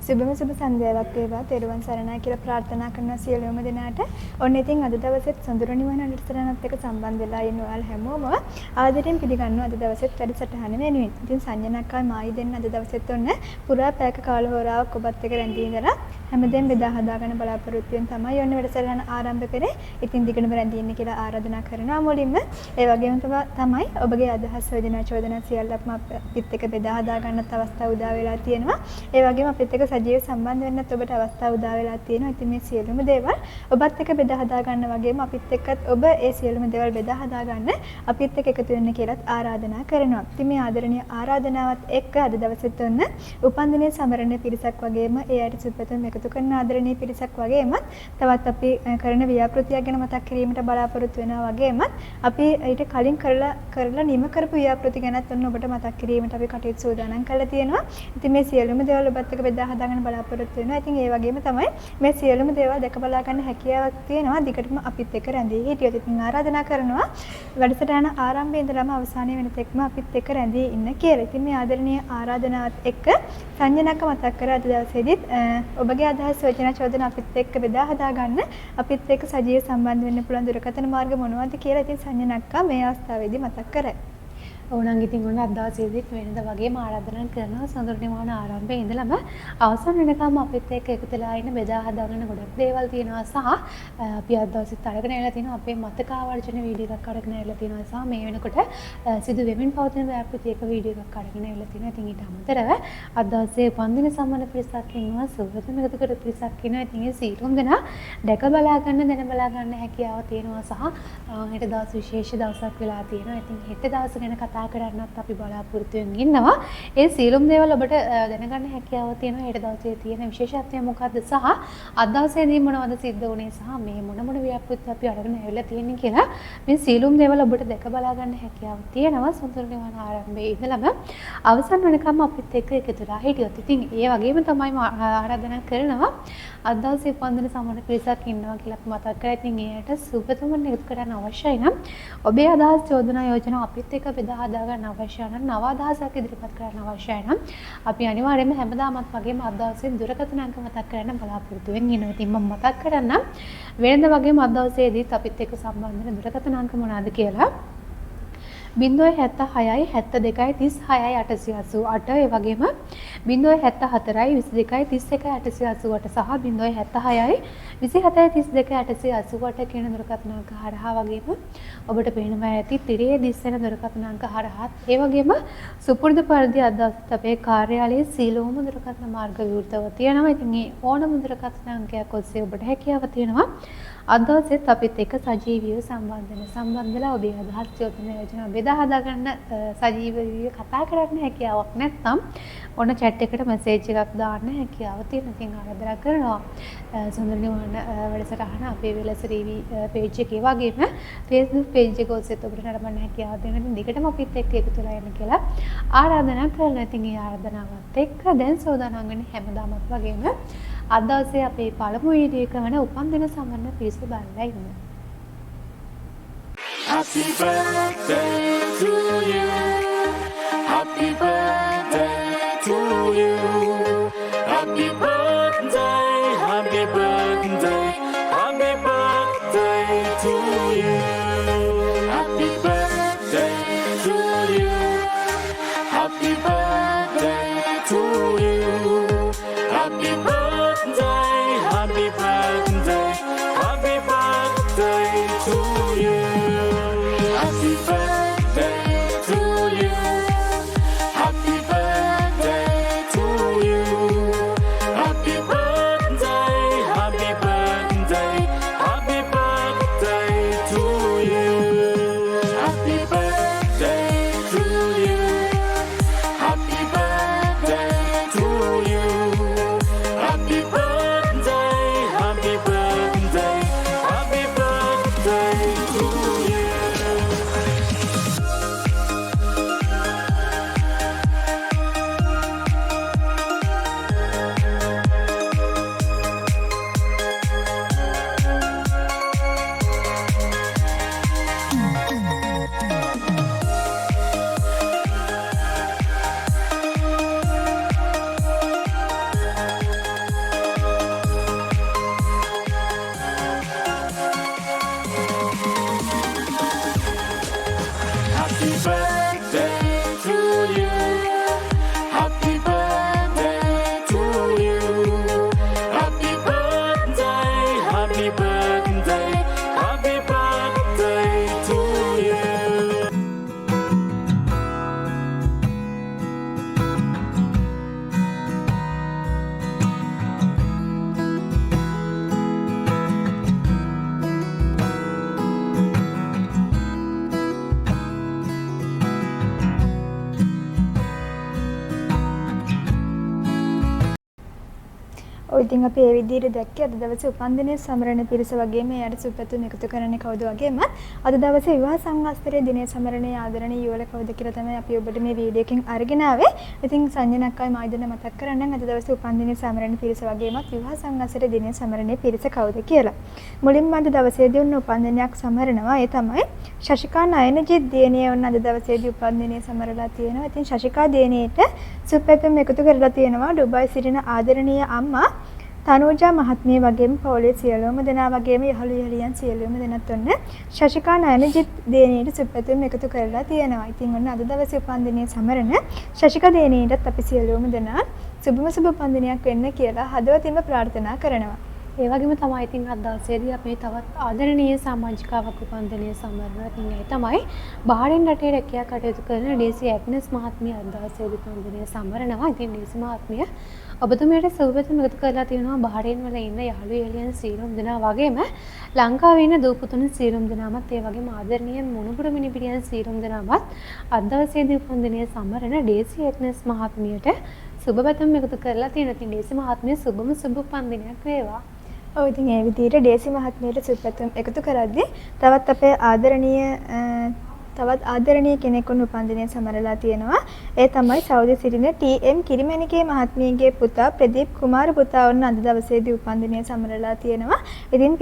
සුබම සුබ සන්ධ්‍යාවක් වේවා. තෙරුවන් සරණයි කියලා ප්‍රාර්ථනා කරන සියලුම දෙනාට. ඔන්න ඉතින් අද දවසෙත් සොඳුරු නිවන අනුස්තරණත් එක්ක සම්බන්ධ වෙලා ඉන්න ඔයාලා හැමෝම ආදරයෙන් පිළිගන්නවා අද දවසෙත් වැඩසටහන වෙනුවෙන්. ඉතින් සංජනක්කල් මායි දෙන්න අද දවසෙත් ඔන්න පුරා පැයක කාල හෝරාවක් ඔබත් එක්ක රැඳී ඉඳලා හැමදේම බෙදා හදාගන්න බලාපොරොත්තු වෙන තමයි ඔන්න වැඩසටහන ආරම්භ කරේ. ඉතින් දිගටම රැඳී ඉන්න කියලා ආරාධනා කරනවා මුලින්ම. ඒ වගේම තමයි ඔබගේ අදහස් වේදනා චෝදනා සියල්ලක්ම අපිත් එක්ක බෙදා හදාගන්නත් අවස්ථාව උදා වෙලා තියෙනවා. ඒ වගේම අපිත් එක්ක සජීව සම්බන්ධ වෙන්නත් ඔබට අවස්ථාව උදා වෙලා තියෙනවා. ඉතින් මේ සියලුම දේවල් ඔබත් එක්ක බෙදා හදා ගන්න වගේම අපිත් එක්කත් ඔබ ඒ සියලුම දේවල් බෙදා හදා ගන්න අපිත් එක්ක එකතු වෙන්න කියලාත් ආරාධනා කරනවා. ඉතින් මේ ආදරණීය ආරාධනාවත් එක්ක අද දවසෙත් ඔන්න උපන්දිනයේ සමරන පිරිසක් වගේම ඒ අයට සුබපැතුම් එකතු කරන ආදරණීය පිරිසක් වගේම තවත් අපි කරන ව්‍යාපෘතියක් ගැන මතක් කිරීමට බලාපොරොත්තු වෙනවා වගේම අපි ඊට කලින් කරලා නිම කරපු ව්‍යාපෘති ගැනත් ඔන්න ඔබට මතක් කිරීමට අපි කටයුතු සූදානම් කරලා තියෙනවා. ඉතින් මේ සියලුම දේවල් ඔබත් එක්ක බෙදා හදාගන්න බලාපොරොත්තු වෙනවා. ඉතින් ඒ වගේම තමයි මේ සියලුම දේවල් දැක බලා ගන්න හැකියාවක් තියෙනවා. දිගටම අපිත් එක්ක රැඳී හිටියොත් ඉතින් ආරාධනා කරනවා වැඩසටහන ආරම්භයේ ඉඳලම අවසානයේ වෙනතෙක්ම අපිත් එක්ක රැඳී ඉන්න කියලා. ඉතින් මේ ආදරණීය ආරාධනාවත් එක්ක සංජනක මතක් කර අද දවසේදීත් ඔබගේ අදහස් වචන චෝදන අපිත් එක්ක බෙදා හදා ගන්න අපිත් එක්ක සජීව සම්බන්ධ වෙන්න පුළුවන් දුරකථන මාර්ග මොනවද කියලා ඉතින් සංජනක්කා මේ අවස්ථාවේදී මතක් කරයි. ඕනං ඉතින් ඔන්න අද දවසේදීත් වෙනද වගේම ආරාධනා කරනවා සොඳුරු නිවන ආරම්භයේ ඉඳලම අවසන් වෙනකම් අපිත් එක්ක එකතු වෙලා ඉන්න බෙදා හදාගන්න ගොඩක් දේවල් තියෙනවා සහ අපි අද දවසෙත් අරගෙන ඇවිල්ලා තිනවා අපේ මතක ආවර්ජන වීඩියෝ එකක් අරගෙන ඇවිල්ලා තිනවා සහ මේ වෙනකොට සිදු වෙමින් පවතින ව්‍යාපෘතියක වීඩියෝ එකක් අරගෙන ඇවිල්ලා තිනවා. ඉතින් ඊට අමතරව අද දවසේ උපන්දින සම්බන්ධ පිරිසක් ඉන්නවා සුබපැතුම් එකතු කර පිරිසක් ඉන්නවා. ඉතින් ඒ සීලුම් දෙනා දැක බලා ගන්න දැන බලා ගන්න හැකියාව තියෙනවා සහ හෙට දවස් විශේෂ දවසක් වෙලා තියෙනවා. ඉතින් හෙට දවස ගැන කතා කරන්නත් අපි බලාපොරොත්තු වෙමින් ඉන්නවා. ඒ සියලුම දේවල් ඔබට දැනගන්න හැකියාව තියෙනවා. හෙට දවසේ තියෙන විශේෂත්වය මොකක්ද සහ අද දවසේදී මොනවද සිද්ධ වුනේ සහ මේ මොන ව්‍යාපෘති අපි අරගෙන ඇවිල්ලා තියෙන්නේ කියලා මේ සියලුම දේවල් ඔබට දැක බලා ගන්න හැකියාව තියෙනවා. සොඳුරු නිවන ආරම්භයේ ඉඳලම අවසන් වෙනකම් අපිත් එක්ක එකතුලා හිටියොත්. ඉතින් ඒ වගේම තමයි ආරාධනා කරනවා අද දවසේ උපන්දින සමන පිරිසක් ඉන්නවා කියලා අපි මතක් කරා. ඉතින් ඒකට සුබතුමන් එකතු කරන්න අවශ්‍යයි නම් ඔබේ අදහස් චෝදනා යෝජනා අපිත් එක්ක බෙදා හදා ගන්න අවශ්‍ය නම් නව අදහසක් ඉදිරිපත් කරන්න අවශ්‍යයි නම් අපි අනිවාර්යයෙන්ම හැමදාමත් වගේම අද දවසේ දුරකථන අංක මතක් කරන්න බලාපොරොත්තු වෙමින් ඉන්නවා. ඉතින් මම මතක් කරන්නම් වෙනද වගේම අද දවසේදීත් අපිත් එක්ක සම්බන්ධ වෙන දුරකථන අංක මොනවාද කියලා 076යි 72යි 36යි 888 ඒ වගේම 074යි 22යි 31යි 888 සහ 076යි 27යි 32යි 888 කියන දුරකථන අංක හරහා වගේම ඔබට පේනවා ඇති තිරේ දිස්සෙන දුරකථන අංක හරහා ඒ වගේම සුපුරුදු පරිදි අද අපේ කාර්යාලයේ සීලෝම දුරකථන මාර්ග විවෘතව තියෙනවා. ඉතින් මේ ඕනම දුරකථන අංකයක් ඔස්සේ ඔබට හැකියාව තියෙනවා අද දවසේත් අපිත් එක්ක සජීවීව සම්බන්ධ වෙලා ඔබේ අදහස් චෝදන යෝජනා බෙදා හදා ගන්න සජීවීව කතා කරන්න හැකියාවක් නැත්නම් ඔන්න chat එකට මැසේජ් එකක් දාන්න හැකියාව තියෙනවා. ඉතින් ආරාධනා කරනවා සොඳුරු නිවන වැඩසටහන අපේ වෙලස ටීවී page එකේ වගේම Facebook page එක ඔස්සේ ඔබට නරඹන්න හැකියාව දෙනවා. ඉතින් දිගටම අපිත් එක්ක එකතු වෙලා යන්න කියලා ආරාධනා කරනවා. ඉතින් ඒ ආරාධනාවත් එක්ක දැන් සෝදානම් වෙන්නේ හැමදාමත් වගේම අද දවසේ අපේ පළමු වීඩියෝ එක වන උපන්දින සමරන පිරිස බලලා ඉන්න. Happy birthday to you. Happy birthday to you. Happy birthday, happy birthday, happy birthday to you. Happy birthday to you. Happy birthday to you. Happy birthday, happy birthday, happy birthday to you. Happy birthday to you. Happy birthday to you. ඔය ඉතින් අපි ඒ විදිහට දැක්කේ අද දවසේ උපන්දිනයේ සමරන පිරිස වගේම එයාට සුපැතුම් එකතු කරන්නේ කවුද වගේම අද දවසේ විවාහ සංවත්සරයේ දිනේ සමරණේ ආදරණීය යුවල කවුද කියලා තමයි අපි ඔබට මේ වීඩියෝ එකෙන් අරගෙන ආවේ. ඉතින් සංජනක්කයි මායිදන මතක් කරන්නම් අද දවසේ උපන්දිනයේ සමරන පිරිස වගේමත් විවාහ සංවත්සරයේ දිනේ සමරණේ පිරිස කවුද කියලා. මුලින්ම අද දවසේදී උන් උපන්දිනයක් සමරනවා. ඒ තමයි ශශිකා නයනජිත් දිනේ උන් අද දවසේදී උපන්දිනය සමරලා තියෙනවා. ඉතින් ශශිකා දිනේට සුපැතුම් එකතු කරලා තියෙනවා ඩුබායි සිටින ආදරණීය අම්මා තනුජා මහත්මිය වගේම පවුලේ සියලුම දෙනා වගේම යහළු යහළියන් සියලුම දෙනාත් ඔන්න ශශිකා නයනජිත් දේනීට සුපැතුම් එකතු කරලා තියෙනවා. ඉතින් ඔන්න අද දවසේ උපන්දිනයේ සමරන ශශිකා දේනීටත් අපි සියලුම දෙනා සුබම සුබ උපන්දිනයක් වෙන්න කියලා හදවතින්ම ප්‍රාර්ථනා කරනවා. ඒ වගේම තමයි ඉතින් අද දවසේදී අපි තවත් ආදරණීය සමාජිකාවක් උපන්දිනය සමරනවා. ඉතින් ඒ තමයි බාහිරින් රටේ රැකියා කටයුතු කරන ඩීසී ඇග්නස් මහත්මිය අද දවසේදී උපන්දිනය සමරනවා. ඉතින් ඩීසී මහත්මිය ඔබතුමියට සුබපැතුම් එකතු කරලා තියෙනවා බාහිරින් වල ඉන්න යහළු යහළියන් සියලුම දෙනා වගේම ලංකාවේ ඉන්න දූපුතුන් සියලුම දෙනාමත් ඒ වගේම ආදරණීය මුණුබුරු මිනිපිරියන් සියලුම දෙනාමත් අද දවසේදී උපන්දිනය සමරන ඩීසී ඇග්නස් මහත්මියට සුබපැතුම් එකතු කරලා තියෙනවා. ඉතින් ඩීසී මහත්මිය සුබම සුබ උපන්දිනයක් වේවා. ඔව් ඉතින් ඒ විදිහට ඩේසි මහත්මියට සුපැතුම් එකතු කරද්දී තවත් අපේ ආදරණීය කෙනෙකුන් උපන්දිනය සමරලා තියෙනවා. ඒ තමයි සෞදි සිටින ටී.එම්. කිරිමැණිකේ මහත්මියගේ පුතා ප්‍රදීප් කුමාර පුතා වුණ අද දවසේදී උපන්දිනය සමරලා තියෙනවා. ඉතින්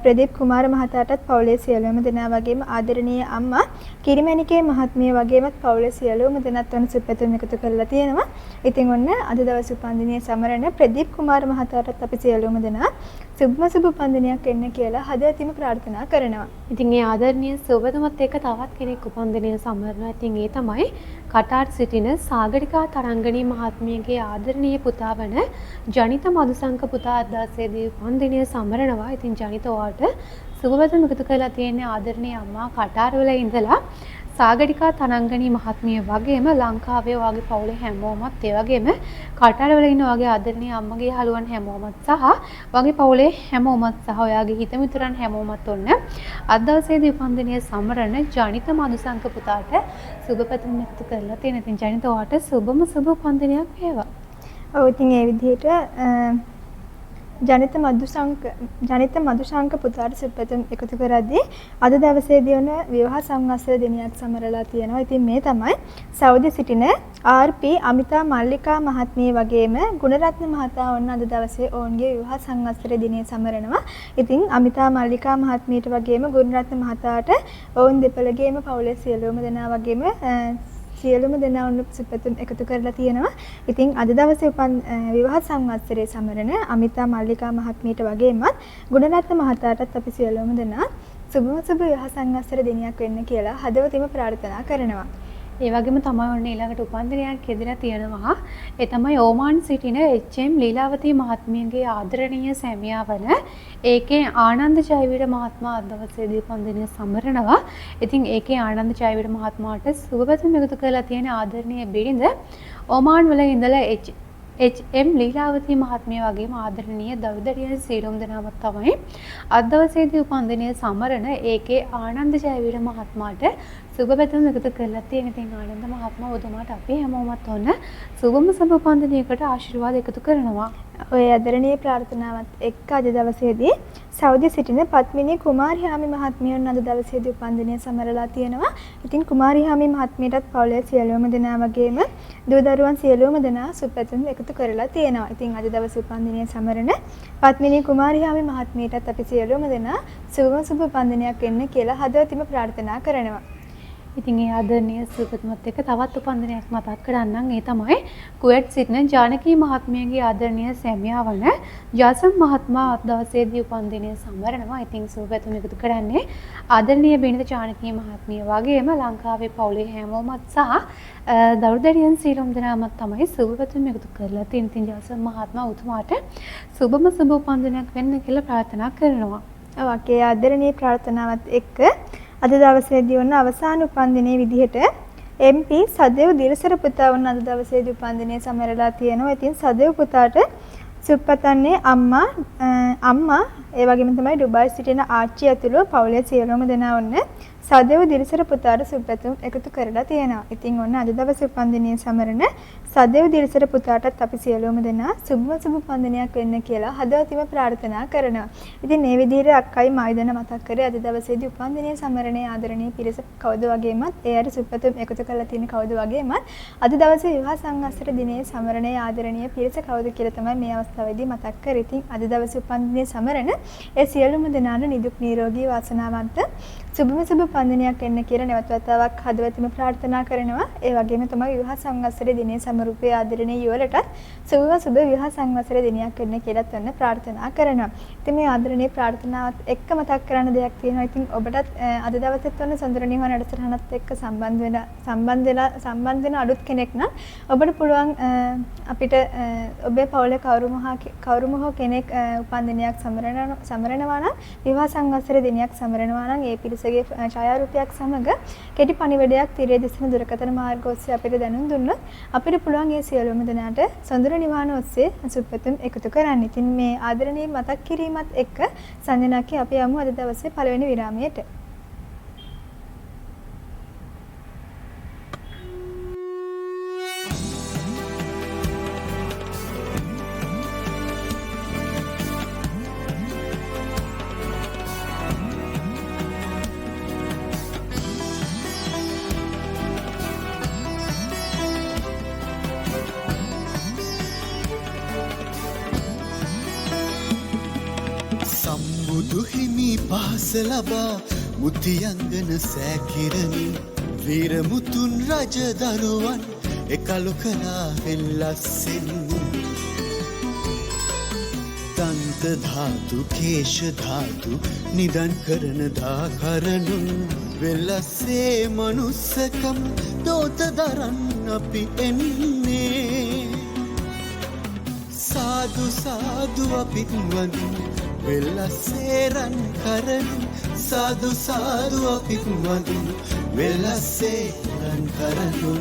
ප්‍රදීප් කුමාර මහතාටත් පවුලේ සියලුම දෙනා වගේම ආදරණීය අම්මා කිරිමැණිකේ මහත්මිය වගේමත් පවුලේ සියලුම දෙනාත් වන සුපැතුම් එකතු කරලා තියෙනවා. ඉතින් ඔන්න අද දවසේ උපන්දිනය සමරන ප්‍රදීප් කුමාර මහතාටත් අපි සියලුම දෙනා සුබම සුබ උපන්දිනයක් වෙන්න කියලා හදවතින්ම ප්‍රාර්ථනා කරනවා. ඉතින් ඒ ආදරණීය සුබතුමත් එක්ක තවත් කෙනෙක් උපන්දිනය සමරනවා. ඉතින් ඒ තමයි කටාර් සිටින සාගරිකා තරංගණී මහත්මියගේ ආදරණීය පුතා වන ජනිත මදුසංක පුතා අද දවසේදී උපන්දිනය සමරනවා. ඉතින් ජනිත ඔයාට සුබපැතුම් එකතු කරලා තියෙන ආදරණීය අම්මා කටාර් වල ඉඳලා සාගරිකා තරංගණී මහත්මිය වගේම ලංකාවේ ඔයාගේ පවුලේ හැමෝමත් ඒ වගේම කටාර් වල ඉන්න ඔයාගේ ආදරණීය අම්මගේ යහළුවන් හැමෝමත් සහ ඔයාගේ පවුලේ හැමෝමත් සහ ඔයාගේ හිතමිතුරන් හැමෝමත් ඔන්න අද දවසේදී උපන්දිනය සමරන ජනිත මදුසංක පුතාට සුබපැතුම් එකතු කරලා තියෙන. ඉතින් ජනිත ඔයාට සුබම සුබ උපන්දිනයක් වේවා. ඔව් ඉතින් ඒ විදිහට ජනිත මදුශංක පුතාට සුපැතුම් එකතු කරද්දී අද දවසේදී වන විවාහ සංවත්සර දිනයක් සමරලා තියෙනවා. ඉතින් මේ තමයි සෞදි සිටින ආර්.පී. අමිතා මල්ලිකා මහත්මිය වගේම ගුණරත්න මහතා වුණ අද දවසේ ඔවුන්ගේ විවාහ සංවත්සර දිනය සමරනවා. ඉතින් අමිතා මල්ලිකා මහත්මියට වගේම ගුණරත්න මහතාට ඔවුන් දෙපළගේම පවුලේ සියලුම දෙනා වගේම සියලුම දෙනා උන් සුපැතුම් එකතු කරලා තියෙනවා. ඉතින් අද දවසේ විවාහ සංවත්සරයේ සමරන අමිතා මල්ලිකා මහත්මියට වගේමත් ගුණරත්න මහතාටත් අපි සියලුම දෙනා සුබම සුබ විවාහ සංවත්සර දිනයක් වෙන්න කියලා හදවතින්ම ප්‍රාර්ථනා කරනවා. ඒ වගේම තමයි ඔන්න ඊළඟට උපන්දිනයක් යෙදලා තියෙනවා. ඒ තමයි ඕමාන් සිටින එච්.එම්. ලීලාවතී මහත්මියගේ ආදරණීය සැමියා වන ඒකේ ආනන්ද ජයවීර මහත්මයා අද දවසේදී උපන්දිනය සමරනවා. ඉතින් ඒකේ ආනන්ද ජයවීර මහත්මයාට සුබපැතුම් එකතු කරලා තියෙන ආදරණීය බිරිඳ ඕමාන් වල ඉඳලා එච්.එම්. ලීලාවතී මහත්මිය වගේම ආදරණීය දවදරියන් සියලුම දෙනාම තමයි අද දවසේදී උපන්දිනය සමරන ඒකේ ආනන්ද ජයවීර මහත්මයාට සුබපැතුම් එකතු කරලා තියෙන. ඉතින් ආනන්ද මහත්මයා ඔබතුමාට අපි හැමෝමත් ඔන්න සුබම සුබ උපන්දිනයකට ආශිර්වාද එකතු කරනවා. ඔය ආදරණීය ප්‍රාර්ථනාවත් එක්ක අද දවසේදී සෞදි සිටින පත්මිනී කුමාරිහාමි මහත්මියන් අද දවසේදී උපන්දිනය සමරලා තියෙනවා. ඉතින් කුමාරිහාමි මහත්මියටත් පවුලේ සියලුම දෙනා වගේම දූ දරුවන් සියලුම දෙනා සුබපැතුම් එකතු කරලා තියෙනවා. ඉතින් අද දවසේ උපන්දිනය සමරන පත්මිනී කුමාරිහාමි මහත්මියටත් අපි සියලුම දෙනා සුබම සුබ උපන්දිනයක් වෙන්න කියලා හදවතින්ම ප්‍රාර්ථනා කරනවා. ඉතින් ඒ ආදරණීය සුබපැතුමත් එක්ක තවත් උපන්දිනයක් මතක් කරන්නම්. ඒ තමයි කුවේට් සිටින ජානකී මහත්මියගේ ආදරණීය සැමියා වන ජාසම් මහත්මයා අද දවසේදී උපන්දිනය සමරනවා. ඉතින් සුබපැතුම් එකතු කරන්නේ ආදරණීය බිනිඳ ජානකී මහත්මිය වගේම ලංකාවේ පවුලේ හැමෝමත් සහ දරුදරියන් සියලුම දෙනාමත් තමයි සුබපැතුම් එකතු කරලා තියෙන. ඉතින් ජාසම් මහත්මයා උතුමාට සුබම සුබ උපන්දිනයක් වෙන්න කියලා ප්‍රාර්ථනා කරනවා. ඔව් අකේ ආදරණීය ප්‍රාර්ථනාවත් එක්ක අද දවසේදී වුණ අවසාන උපන්දිනයේ විදිහට MP සදේව් දිරසර පුතා වුණ අද දවසේදී උපන්දිනය සමරලා තියෙනවා. ඉතින් සදේව් පුතාට සුප්පතන්නේ අම්මා ඒ වගේම තමයි ඩුබායි සිටින ආච්චි ඇතුළු පවුලේ සියලුම දෙනා වුණ සදේව් දිරසර පුතාට සුප්පතුම් එකතු කරලා තියෙනවා. ඉතින් ඔන්න අද දවසේ උපන්දිනය සමරන සදෙව් දිරිසර පුතාටත් අපි සියලුම දෙනා සුබම සුබ පන්දිනයක් වෙන්න කියලා හදවතින්ම ප්‍රාර්ථනා කරනවා. ඉතින් මේ විදිහට අක්කයි මයිදන මතක් කරේ අද දවසේදී උපන්දිනයේ සමරණයේ ආදරණීය පිරිස කවුද වගේමත් ඒ අර සුපතුම් එකතු කරලා තියෙන කවුද වගේමත් අද දවසේ විවාහ සංවත්සර දිනයේ සමරණයේ ආදරණීය පිරිස කවුද කියලා තමයි මේ අවස්ථාවේදී මතක් කරේ. ඉතින් අද දවසේ උපන්දිනයේ සමරන ඒ සියලුම දෙනාට නිදුක් නිරෝගී වාසනාවන්ත සුබම සුබ පන්දිනයක් වෙන්න කියලා නැවත වතාවක් හදවතින්ම ප්‍රාර්ථනා කරනවා. ඒ වගේම තමයි විවාහ සංවත්සර දිනයේ සමරූපී ආදරණීය යුවලටත් සුබ විවාහ සංවත්සර දිනයක් වෙන්න කියලා තොන්න ප්‍රාර්ථනා කරනවා. ඉතින් මේ ආදරණීය ප්‍රාර්ථනාවත් එක්ක මතක් කරන්න දෙයක් තියෙනවා. ඉතින් ඔබටත් අද දවසේත් වන්න සොඳුරු නිවන වැඩසටහනත් එක්ක සම්බන්ධ වෙන අලුත් කෙනෙක් නම් ඔබට පුළුවන් අපිට ඔබේ පවුලේ කවුරුම හෝ කෙනෙක් උපන්දිනයක් සමරනවා නම් විවාහ සංවත්සර දිනයක් සමරනවා නම් ඒ පිරිසගේ ඡායාරූපයක් සමග කෙටි පණිවිඩයක් තිරේ දිසන දුරකථන මාර්ග ඔස්සේ අපිට දැනුම් දුන්නොත් අපිට පුළුවන් ඒ සියලුම දෙනාට සොඳුරු නිවන ඔස්සේ සුපතුම් එකතු කරන්න. ඉතින් මේ ආදරණීය මතක් කිරීමත් එක්ක සංජනාකේ අපි යමු අද දවසේ පළවෙනි විරාමයට. සම්බුදු හිමි පහස ලබා මුතියංගන සෑකිරමින් වීරමුතුන් රජ දරුවන් එකලු කලා වෙල්ලස්සෙන් දන්ත ධාතු කේශ ධාතු නිදන් කරන දාකරනුන් වෙල්ලස්සේ මනුස්සකම් දෝත දරන්න අපි එන්නේ සාදු සාදු අපිත් වඳින් වෙල්ලස්සේ රන් කරනු සාදු සාදු අපිත් වඳින් වෙල්ලස්සේ රන් කරනු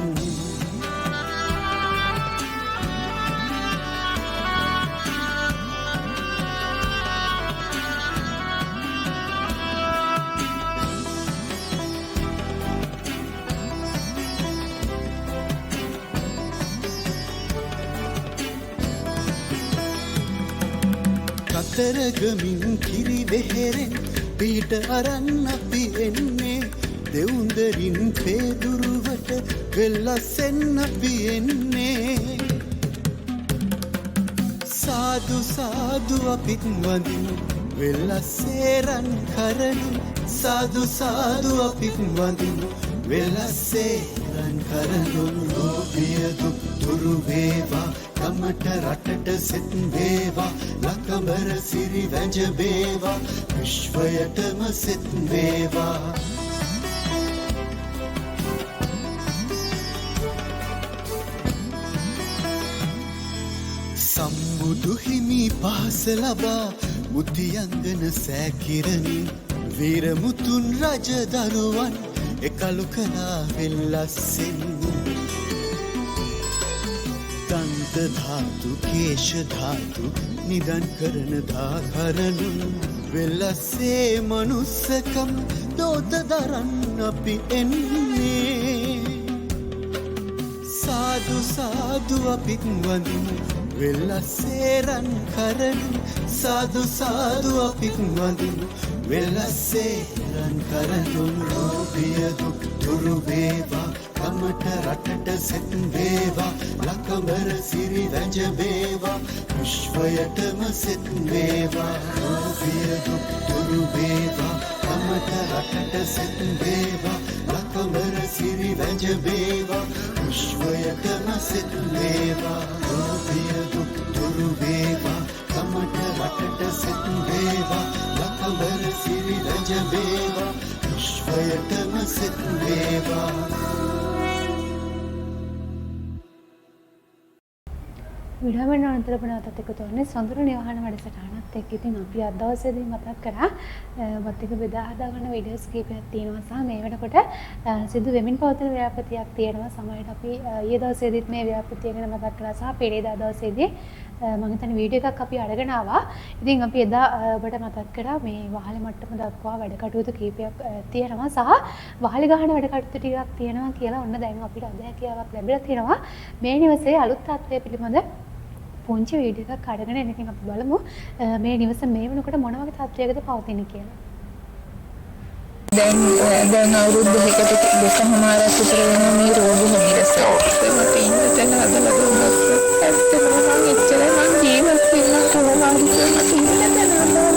කතරගමින් කිරි වෙහෙරෙන් පිට අරන් අපි එන්නේ දෙවුන්දරින් පේදුරුවට වෙල්ලස්සෙන් අපි එන්නේ සාදු සාදු අපිත් වඳින් වෙල්ලස්සේ රන් කරනු සාදු සාදු අපිත් වඳින් වෙල්ලස්සේ රන් කරනු ලෝභය දුක් දුරු වේවා කමට රටට සෙත් වේවා ලකබර සිරි වැජ වේවා විශ්වයටම සෙත් වේවා සම්බුදු හිමි පහස ලබා මුතියංගන සෑකිරමින් වීරමුතුන් රජ දරුවන් එකලු කලා වෙල්ලස්සෙන් දන්ත ධාතු කේශ ධාතු නිදන් කරන දාකරනුන් වෙල්ලස්සේ මනුස්සකම් දෝත දරන්න අපි එන්නේ සාදු සාදු අපිත් වඳින් වෙල්ලස්සේ රන් කරනු සාදු සාදු අපිත් වඳින් වෙල්ලස්සේ රන් කරනු ලෝභය දුක් දුරු වේවා කමට රටට සෙත් වේවා ලකබර සිරි වැජ වේවා විශ්වයටම සෙත් වේවා ලෝභය දුක් දුරු වේවා කමට රටට සෙත් වේවා ලකබර සිරි වැජ වේවා විශ්වයටම සෙත් වේවා ලෝභය දුක් දුරු වේවා කමට රටට සෙත් වේවා ලකබර සිරි වැජ වේවා විශ්වයටම සෙත් වේවා විඩාවෙන් අනතර පනාතත් එකතු වන්නේ සොඳුරු නිවහන වැඩසටහනත් එක්ක. ඉතින් අපි අද දවසේදී මතක් කරා වත් එක බෙදා හදා ගන්න වීඩියෝස් කීපයක් තියෙනවා සහ මේ වෙනකොට සිදු වෙමින් පවතින ව්‍යාපෘතියක් තියෙනවා. සමහරවිට අපි ඊයේ දවසේදීත් මේ ව්‍යාපෘතිය ගැන මතක් කරා සහ පෙරේදා දවසේදී මම හිතන්නේ වීඩියෝ එකක් අපි අරගෙන ආවා. ඉතින් අපි එදා ඔබට මතක් කරා මේ වහලේ මට්ටම දක්වා වැඩ කටයුතු කීපයක් තියෙනවා සහ වහලේ ගහන වැඩ කටයුතු ටිකක් තියෙනවා කියලා ඔන්න දැන් අපිට අත්දැකියාවක් ලැබිලා තියෙනවා. මේ නිවසේ අලුත් තත්ත්වය පිළිබඳ පුංචි වීඩියෝ එකක් අරගෙන එන එකෙන් අපි බලමු මේ නිවස මේ වෙනකොට මොන වගේ තත්ත්වයකද පවතින්නේ කියලා. දැන් අවුරුදු දෙකමාරක් විතර වෙනවා මේ රෝග හිමිරස. මට ඉන්න තැන හදලා දුන්නා. ඇත්තටම මම එච්චර මං ජීවත් වෙන්න කොහොමද කියලා මට ඉන්න තැන හදලා.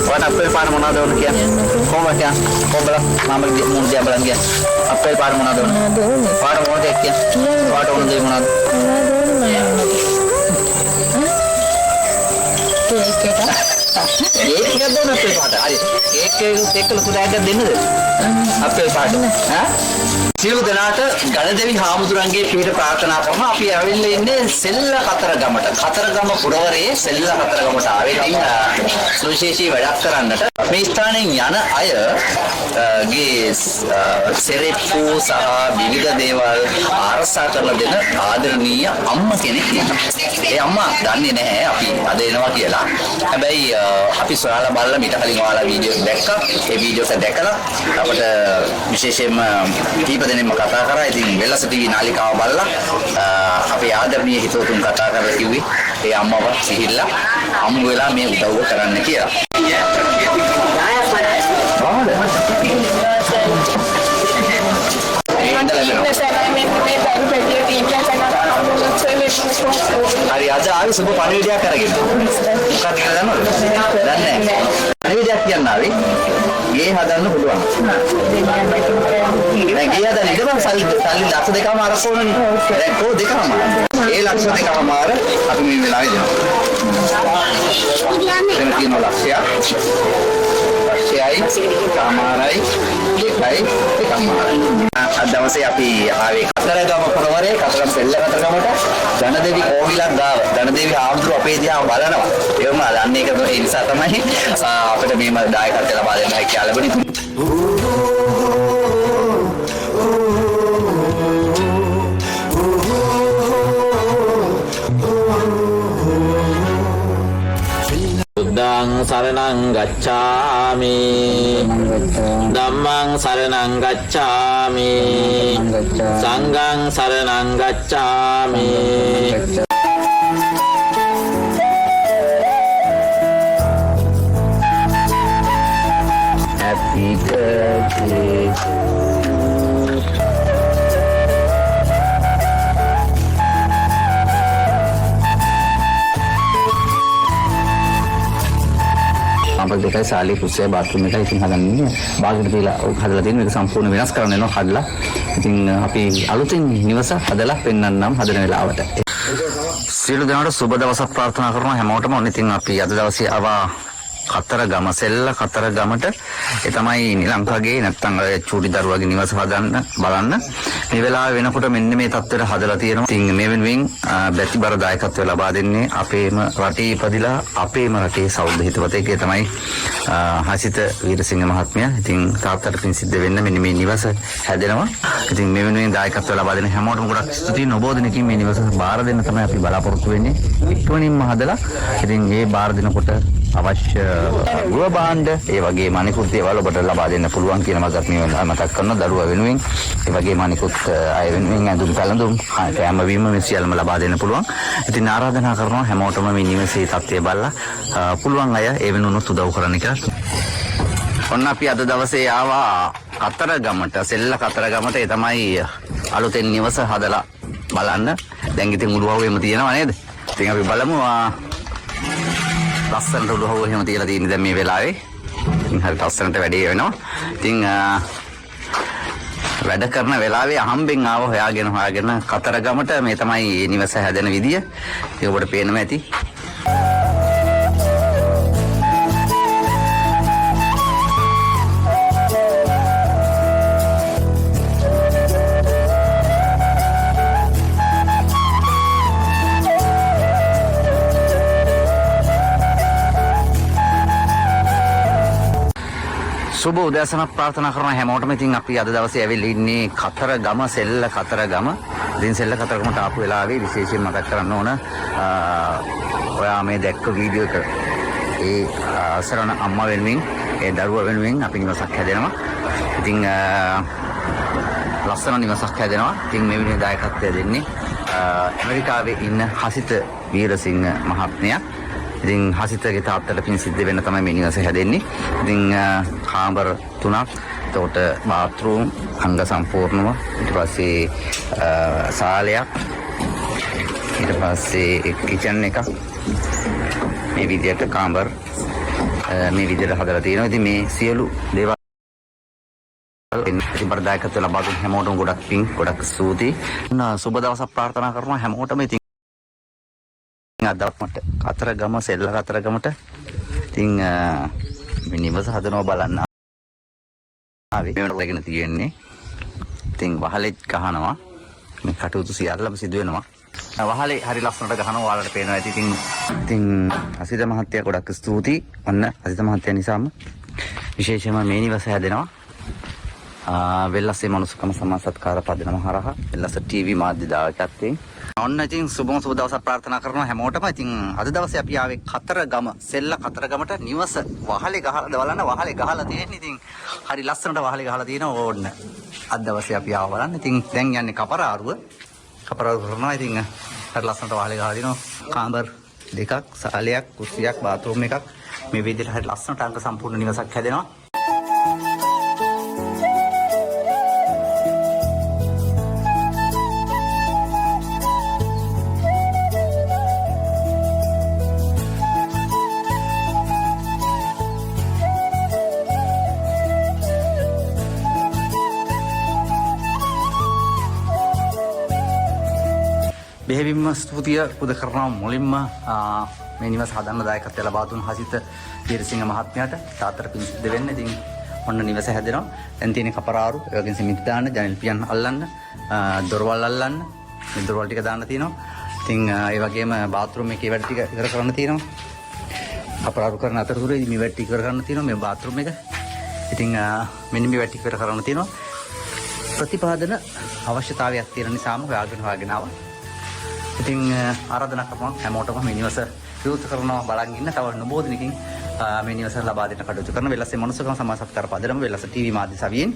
Wan apel par mana daun kia? Koma kia? Koma nama dia mundia balang kia? Apel par mana daun? Par mana dia kia? Par daun dia mana? Cake क्या दोनों apel par? अरे cake kalau sudah ada dinner apel par, हाँ? සියලු දෙනාට ගණදෙවි හාමුදුරන්ගේ පිහිට ප්‍රාර්ථනා කරනවා. අපි ඇවිල්ලා ඉන්නේ සෙල්ල කතරගමට. කතරගම පුරවරයේ සෙල්ල කතරගමට ආවේ ඉතින් සුවිශේෂී වැඩක් කරන්නට. මේ ස්ථානයෙන් යන අය ගේ සෙරෙප්පු සහ විවිධ දේවල් ආරක්ෂා කරලා දෙන ආදරණීය අම්මා කෙනෙක් ඉන්නවා. ඒ අම්මා දන්නේ නැහැ අපි අද එනවා කියලා. හැබැයි අපි සොයාලා බලලා මීට කලින් ඔයාලා වීඩියෝ එක දැක්කා. ඒ වීඩියෝ එක දැකලා අපිට විශේෂයෙන්ම කීප දෙනෙක්ම කතා කරා. ඉතින් වෙලස ටීවී නාලිකාව බලලා අපේ ආදරණීය හිතවතුන් කතා කරලා කිව්වේ ඒ අම්මව සිහිල්ලා අම්මු වෙලා මේ උදව්ව කරන්න කියලා. හරි අද ආවේ සුබ පණිවිඩයක් අරගෙන. මොකක්ද කියලා දන්නවද? දන්නේ නැහැ. පණිවිඩයක් කියන්න ආවේ ගේ හදන්න පුළුවන්. දැන් ගේ හදන්න ඉඳපන් සල්ලි ලක්ෂ දෙකම අරක ඕනනේ. දැන් කො දෙකම. ඒ ලක්ෂ දෙකම අර අපි මේ වෙලාවේ දෙනවා. දැන් තියෙන ලක්ෂය. ලක්ෂයයි කාමාරයි දෙකයි එකමාරයි. අද දවසේ අපි ආවේ කතරගම පුරවරේ කතරගම සෙල්ල කතරගමට ධනදේවි කෝවිලක් ගාව. ධනදේවි ආමතුරු අපේ දිහා බලනවා. ඒවම දන්නේ ඒක ඒ නිසා තමයි අපිට මේම දායකත්වය ලබා දෙන්න හැකියාව ලැබුණේ. බුද්ධං සරණං ගච්ඡාමි ධම්මං සරණං ගච්ඡාමි සංඝං සරණං ගච්ඡාමි Happy birthday අපිට දෙකයි සාලේ කුස්සිය බාත්රූම් එකයි ඉතින් හදන්නේ බාගෙට තියලා හදලා තියෙන මේක සම්පූර්ණ වෙනස් කරන්න වෙනවා හදලා. ඉතින් අපි අලුතින් නිවස හදලා පෙන්වන්නම් හදන වෙලාවට. සියලු දෙනාට සුබ දවසක් ප්‍රාර්ථනා කරනවා හැමෝටම. ඉතින් අපි අද දවසේ ආවා කතරගම සෙල්ල කතරගමට. ඒ තමයි නිලංකාගේ නැත්තම් චූටි දරුවාගේ නිවස හදන්න බලන්න. මේ වෙලාවේ වෙනකොට මෙන්න මේ තත්ත්වයට හදලා තියෙනවා. ඉතින් මේ වෙනුවෙන් බැතිබර දායකත්වය ලබා දෙන්නේ අපේම රටේ ඉපදිලා අපේම රටේ සෞඛ්‍ය හිතවතෙක්. ඒ තමයි හසිත වීරසිංහ මහත්මයා. ඉතින් තාත්තට පින් සිද්ධ වෙන්න මෙන්න මේ නිවස හැදෙනවා. ඉතින් මේ වෙනුවෙන් දායකත්වය ලබා දෙන හැමෝටම ගොඩක් ස්තුතියි. නොබෝ දිනකින් මේ නිවස බාර දෙන්න තමයි අපි බලාපොරොත්තු වෙන්නේ. ඉක්මනින්ම හදලා ඉතින් මේ බාර දෙනකොට අවශ්‍ය ගෘහ භාණ්ඩ ඒ වගේම අනිකුත් දේවල් ඔබට ලබා දෙන්න පුළුවන් කියන මතක් මේ මතක් කරන දරුවා වෙනුවෙන් ඒ වගේම අනිකුත් අය වෙනුවෙන් ඇඳුම් පැළඳුම් කෑම බීම මේ සියල්ලම ලබා දෙන්න පුළුවන්. ඉතින් ආරාධනා කරනවා හැමෝටම මේ නිවසේ තත්ත්වය බලලා පුළුවන් අය ඒ වෙනුවෙන් උදව් කරන්න කියලා. ඔන්න අපි අද දවසේ ආවා කතරගමට සෙල්ල කතරගමට. ඒ තමයි අලුතෙන් නිවස හදලා බලන්න. දැන් ඉතින් උළුවවෙම තියෙනවා නේද? ඉතින් අපි බලමු ලස්සනට උළුවව එහෙම තියලා තියෙන්නේ දැන් මේ වෙලාවේ. ඉතින් හරි ලස්සනට වැඩේ වෙනවා. ඉතින් වැඩ කරන වෙලාවේ අහම්බෙන් ආව හොයාගෙන කතරගමට මේ තමයි නිවස හැදෙන විදිය. ඒක ඔබට පේනම ඇති. සුබ උදෑසනක් ප්‍රාර්ථනා කරන හැමෝටම. ඉතින් අපි අද දවසේ ඇවිල්ලා ඉන්නේ කතරගම සෙල්ල කතරගම. ඉතින් සෙල්ල කතරගමට ආපු වෙලාවේ විශේෂයෙන් මතක් කරන්න ඕන ඔයා මේ දැක්ක වීඩියෝ එක ඒ අසරණ අම්මා වෙනුවෙන් ඒ දරුවා වෙනුවෙන් අපි නිවසක් හැදෙනවා. ඉතින් ලස්සන නිවසක් හැදෙනවා. ඉතින් මේ වෙනුවෙන් දායකත්වය දෙන්නේ ඇමරිකාවේ ඉන්න හසිත වීරසිංහ මහත්මයා. ඉතින් හසිතගේ තාත්තට පින් සිද්ධ වෙන්න තමයි මේ නිවස හැදෙන්නේ. ඉතින් කාමර 3ක්, එතකොට බාත්රූම් අංග සම්පූර්ණව, ඊට පස්සේ සාලයක්, ඊට පස්සේ කිචන් එකක්, මේ විදිහට කාමර මේ විදිහට හදලා තියෙනවා. ඉතින් මේ සියලු දේවල් ඉතින් බර්දායකත්ව ලබා දුන්න හැමෝටම ගොඩක් පින්, ගොඩක් ස්තුතියි. සුබ දවසක් ප්‍රාර්ථනා කරනවා හැමෝටම. ඉතින් අදත් කතරගම සෙල්ල කතරගමට ඉතින් මේ නිවස හදනවා බලන්න ආවේ. මේකට තියෙන්නේ ඉතින් වහලෙත් ගහනවා. මේ කටයුතු සියල්ලම සිදු වෙනවා. වහලේ හරි ලස්සනට ගහනවා. ඔයාලට පේනවා ඇති. ඉතින් අසිත මහත්තයා ගොඩක් ස්තුතියි. ඔන්න අසිත මහත්තයා නිසාම විශේෂයෙන්ම මේ නිවස හැදෙනවා. වෙල්ලස්සේ මනුස්සකම සමාජ සත්කාර පදනම හරහා වෙල්ලස්ස ටීවී මාධ්‍ය දායකත්වයෙන් ඔන්න ඉතින් සුබ දවසක් ප්‍රාර්ථනා කරනවා හැමෝටම. ඉතින් අද දවසේ අපි ආවේ කතරගම සෙල්ල කතරගමට නිවස වහලේ ගහලා බලන්න. වහලේ ගහලා තියෙන්නේ. ඉතින් හරි ලස්සනට වහලේ ගහලා තියෙනවා. ඕන්න අද දවසේ අපි ආව බලන්න. ඉතින් දැන් යන්නේ කපරාරුව කරනවා. ඉතින් හරි ලස්සනට වහලේ ගහලා තියෙනවා. කාමර 2ක්, සාලයක්, කුස්සියක්, බාත්රූම් එකක්, මේ විදිහට හරි ලස්සනට අංග සම්පූර්ණ නිවසක් හැදෙනවා. බෙහෙවින්ම ස්තුතිය පුද කරනවා මුලින්ම මේ නිවස හදන්න දායකත්වය ලබා දුන් හසිත වීරසිංහ මහත්මයාට. තාත්තට පින් සිද්ධ වෙන්න. ඉතින් ඔන්න නිවස හැදෙනවා. දැන් තියෙන කපරාරු, ඒ වගේම සිමෙන්ති දාන්න, ජනෙල් පියන් අල්ලන්න, දොරවල් අල්ලන්න, මේ දොරවල් ටික දාන්න තියෙනවා. ඉතින් ඒ වගේම බාත්රූම් එකේ වැඩ ටික ඉවර කරන්න තියෙනවා. කපරාරු කරන අතරතුරේ මේ වැඩ ටික ඉවර කරන්න තියෙනවා. මේ බාත්රූම් එක. ඉතින් මෙන්න මේ වැඩ ටික ඉවර කරන්න තියෙනවා. ප්‍රතිපාදන අවශ්‍යතාවයක් තියෙන නිසාම හොයාගෙන ආවා. ඉතින් ආරාධනා කරනවා හැමෝටම මේ නිවස විවෘත කරනවා බලන් ඉන්න. තව නොබෝ දිනකින් මේ නිවස ලබා දෙන්න කටයුතු කරන වෙලස්සේ මනුස්සකම සමාජ සත්කාර පදනම වෙලස්ස ටීවී මාධ්‍ය සවියෙන්